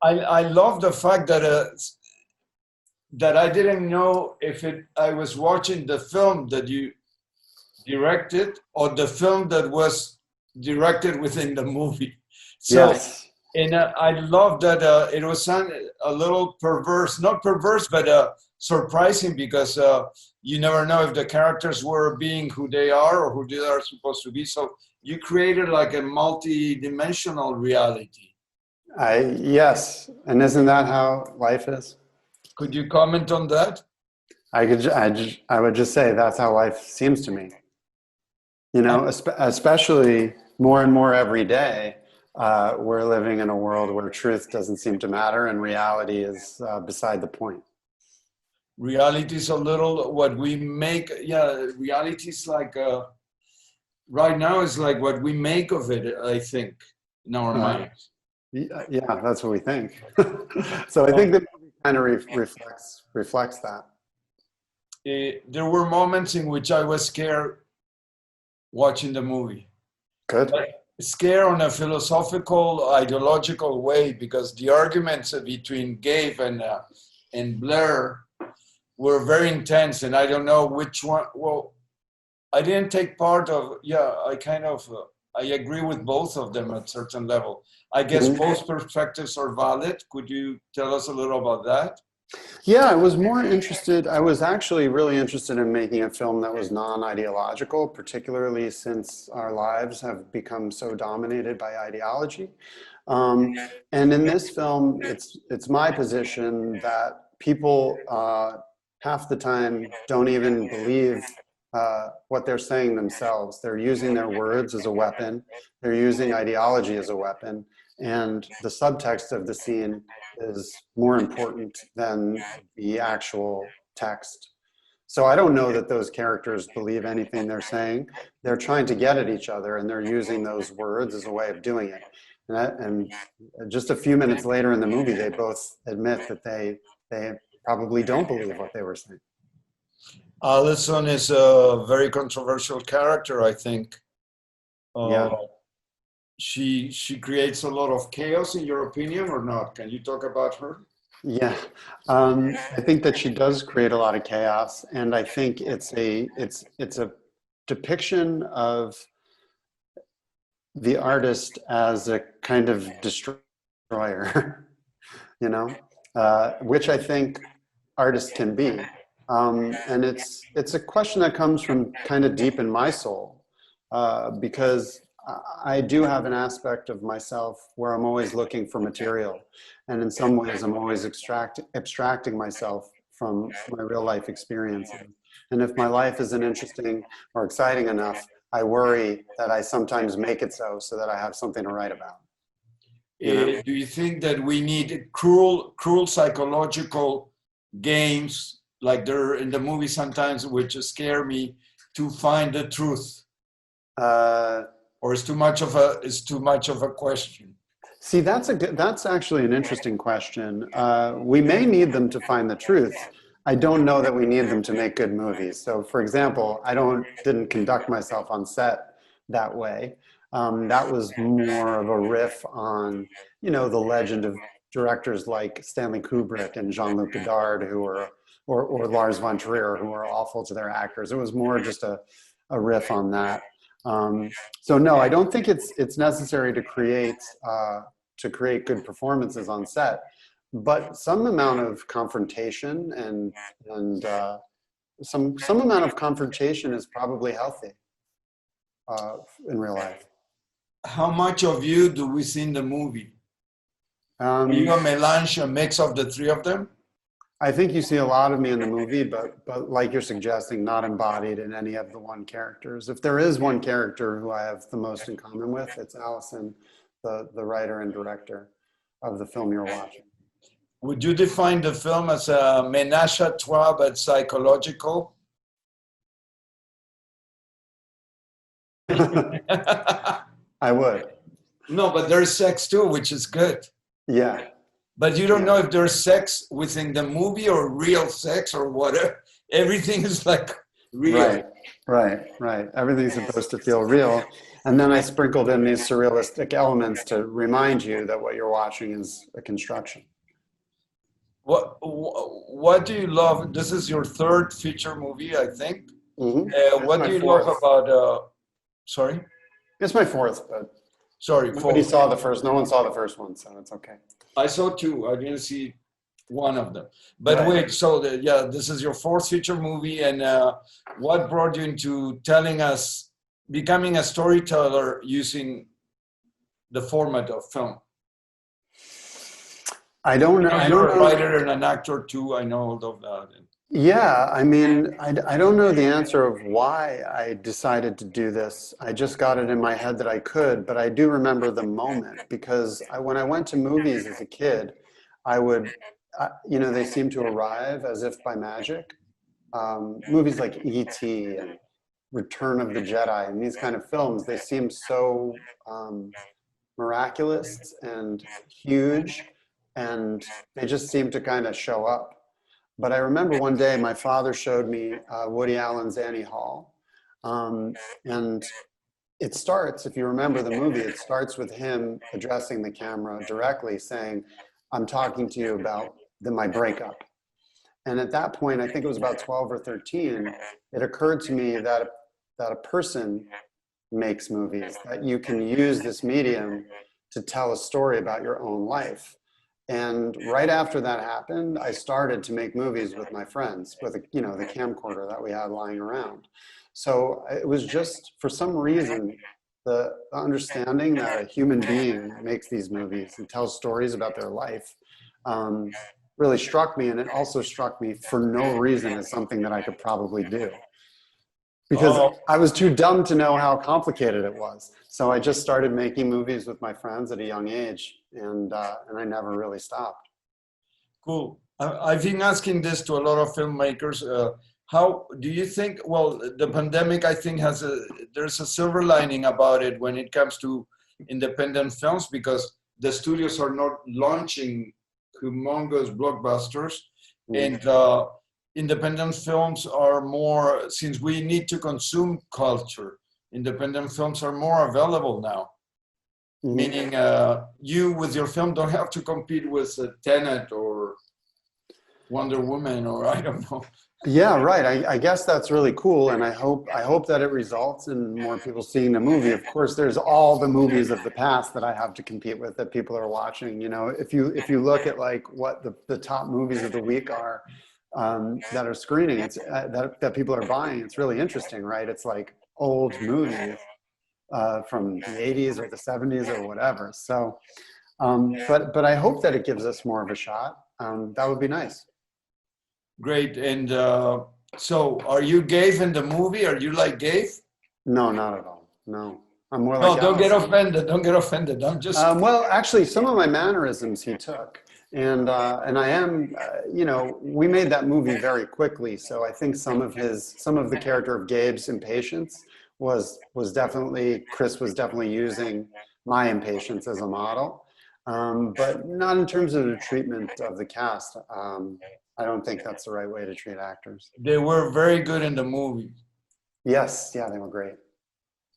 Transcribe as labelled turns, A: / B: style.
A: I love the fact that I didn't know if I was watching the film that you directed or the film that was directed within the movie. So,
B: Yes.
A: and I love that it was a little perverse, not perverse, but surprising because you never know if the characters were being who they are or who they are supposed to be. So you created like a multi-dimensional reality.
B: Yes. And isn't that how life is?
A: Could you comment on that?
B: I would just say that's how life seems to me. You know, especially more and more every day, we're living in a world where truth doesn't seem to matter and reality is beside the point.
A: Reality is a little what we make. Yeah, reality is like right now is like what we make of it, I think, in our minds.
B: Yeah, that's what we think. So I think the movie kind of reflects that.
A: There were moments in which I was scared watching the movie.
B: Good.
A: But scared on a philosophical, ideological way because the arguments between Gabe and Blair were very intense, and I don't know which one. Well, I didn't take part of. Yeah, I kind of. I agree with both of them at certain level. I guess both perspectives are valid. Could you tell us a little about that?
B: Yeah, I was more interested. I was actually really interested in making a film that was non-ideological, particularly since our lives have become so dominated by ideology. And in this film, it's my position that people half the time don't even believe what they're saying themselves. They're using their words as a weapon. They're using ideology as a weapon. And the subtext of the scene is more important than the actual text. So I don't know that those characters believe anything they're saying. They're trying to get at each other and they're using those words as a way of doing it. And just a few minutes later in the movie, they both admit that they probably don't believe what they were saying.
A: Allison is a very controversial character, I think.
B: Yeah.
A: She creates a lot of chaos, in your opinion, or not? Can you talk about her?
B: Yeah, I think that she does create a lot of chaos, and I think it's a depiction of the artist as a kind of destroyer, you know, which I think artists can be. And it's a question that comes from kind of deep in my soul, because I do have an aspect of myself where I'm always looking for material. And in some ways, I'm always abstracting myself from my real life experiences. And if my life isn't interesting or exciting enough, I worry that I sometimes make it so that I have something to write about. You know?
A: Do you think that we need cruel psychological games like they're in the movie sometimes, which scare me, to find the truth? Or is too much of a question?
B: See, that's actually an interesting question. We may need them to find the truth. I don't know that we need them to make good movies. So, for example, I didn't conduct myself on set that way. That was more of a riff on, you know, the legend of directors like Stanley Kubrick and Jean-Luc Godard, or Lars von Trier, who are awful to their actors. It was more just a riff on that. So no, I don't think it's necessary to create good performances on set, but some amount of confrontation and some amount of confrontation is probably healthy in real life.
A: How much of you do we see in the movie? Are you a melange, a mix of the three of them?
B: I think you see a lot of me in the movie, but like you're suggesting, not embodied in any of the one characters. If there is one character who I have the most in common with, it's Allison, the writer and director of the film you're watching.
A: Would you define the film as a ménage à trois but psychological?
B: I would.
A: No, but there's sex too, which is good.
B: Yeah.
A: But you don't know if there's sex within the movie or real sex or whatever. Everything is like real.
B: Right. Everything's supposed to feel real. And then I sprinkled in these surrealistic elements to remind you that what you're watching is a construction.
A: What do you love? This is your third feature movie, I think.
B: It's
A: What
B: my
A: do you love
B: fourth.
A: about? Sorry,
B: It's my fourth, but
A: sorry.
B: nobody saw the first. No one saw the first one, so it's okay.
A: I saw two. I didn't see one of them. But
B: Right.
A: wait, so yeah, this is your fourth feature movie, and what brought you into telling us, becoming a storyteller using the format of film?
B: I don't know.
A: You know,
B: I
A: you're
B: don't
A: a
B: know.
A: writer and an actor too. I know all of that.
B: Yeah, I mean, I don't know the answer of why I decided to do this. I just got it in my head that I could, but I do remember the moment because when I went to movies as a kid, I would, you know, they seemed to arrive as if by magic. Movies like E.T. and Return of the Jedi and these kind of films, they seem so miraculous and huge, and they just seem to kind of show up. But I remember one day my father showed me Woody Allen's Annie Hall. And it starts, if you remember the movie, it starts with him addressing the camera directly saying, I'm talking to you about my breakup. And at that point, I think it was about 12 or 13, it occurred to me that a person makes movies, that you can use this medium to tell a story about your own life. And right after that happened, I started to make movies with my friends with, you know, the camcorder that we had lying around. So it was just, for some reason, the understanding that a human being makes these movies and tells stories about their life really struck me. And it also struck me for no reason as something that I could probably do, because
A: Oh,
B: I was too dumb to know how complicated it was. So I just started making movies with my friends at a young age, and I never really stopped.
A: cool. I've been asking this to a lot of filmmakers. How do you think? Well, the pandemic, I think, there's a silver lining about it when it comes to independent films, because the studios are not launching humongous blockbusters, and independent films are more, since we need to consume culture, independent films are more available now. Meaning you with your film don't have to compete with Tenet or Wonder Woman, or I don't know.
B: Yeah, right. I guess that's really cool, and I hope that it results in more people seeing the movie. Of course, there's all the movies of the past that I have to compete with that people are watching. You know, if you look at like what the top movies of the week are that are screening, it's that people are buying. It's really interesting, right? It's like old movies from the 80s or the 70s or whatever. So, but I hope that it gives us more of a shot. That would be nice.
A: Great. And so are you Gabe in the movie? Are you like Gabe?
B: No, not at all. No, I'm more
A: No,
B: like
A: don't get
B: Allison.
A: offended. Don't get offended. I'm just,
B: Well, actually, some of my mannerisms he took, and I am, you know, we made that movie very quickly, so I think some of the character of Gabe's impatience was definitely, Chris was definitely using my impatience as a model, but not in terms of the treatment of the cast. I don't think that's the right way to treat actors.
A: they were very good in the movie.
B: Yes, yeah, they were great.